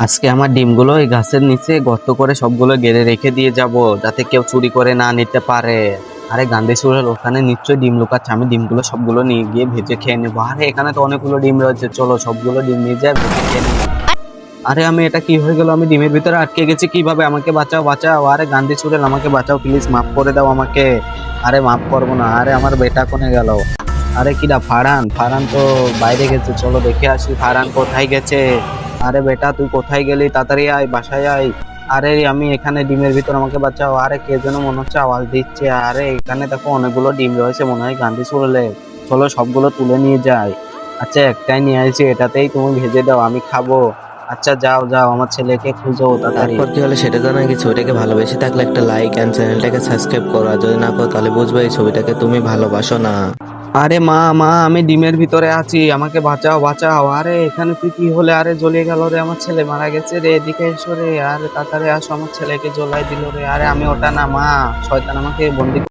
আজকে আমার ডিমগুলো এই গাছের নিচে গর্ত করে সবগুলো গেড়ে রেখে দিয়ে যাব, যাতে কেউ চুরি করে না নিতে পারে। আরে গান্ধী চুরের ওখানে নিশ্চয়ই ডিম লুকাচ্ছে, আমি ডিমগুলো সবগুলো নিয়ে গিয়ে ভেজে খেয়ে নেবো। আরে এখানে তো অনেকগুলো ডিম রয়েছে, চলো সবগুলো ডিম নিয়ে যাই ভেজে খেয়ে নিই। আরে আমি এটা কি হয়ে গেল, আমি ডিমের ভিতরে আটকে গেছি কিভাবে? আমাকে বাঁচাও বাঁচাও, আরে গান্ধী চুরেল আমাকে বাঁচাও প্লিজ, মাফ করে দাও আমাকে। আরে মাফ করবো না, আরে আমার বেটা কোনে গেল? আরে কিডা? ফারহান, ফারহান তো বাইরে গেছে, চলো দেখে আসি ফারহান কোথায় গেছে। আরে বেটা তুই কোথায় গেলি? তাড়াতাড়ি আয়, বাসায় আয়। আরে আমি এখানে ডিমের ভিতর, আমাকে বাঁচাও। আরে কে যেন মনে হচ্ছে আওয়াজ দিচ্ছে। আরে এখানে দেখো অনেকগুলো ডিম রয়েছে, মনে হয় গান্ধী চুড়েলে। চলো সবগুলো তুলে নিয়ে যাই। আচ্ছা একটাই নিয়ে আসি, এটাতেই তুমি ভেজে দাও, আমি খাবো। আচ্ছা যাও যাও, আমার ছেলেকে খুঁজো তাড়াতাড়ি। তারপর কি হলো সেটা জানা গেছে। ছবিটাকে ভালোবেসে থাকলে একটা লাইক এন্ড চ্যানেলটাকে সাবস্ক্রাইব করো, আর যদি না করো তাহলে বুঝবে এই ছবিটাকে তুমি ভালোবাসো না। আরে মা মা, আমি ডিমের ভিতরে আছি, আমাকে বাঁচাও বাঁচাও। আরে এখানে তুই কি হলে? আরে জ্বলিয়ে গেল রে, আমার ছেলে মারা গেছে রে, এদিকে এসো রে। আরে তাড়াতাড়ি আসো, আমার ছেলেকে জ্বলাই দিল রে। আরে আমি ওটা না মা, শয়তান আমাকে বন্দি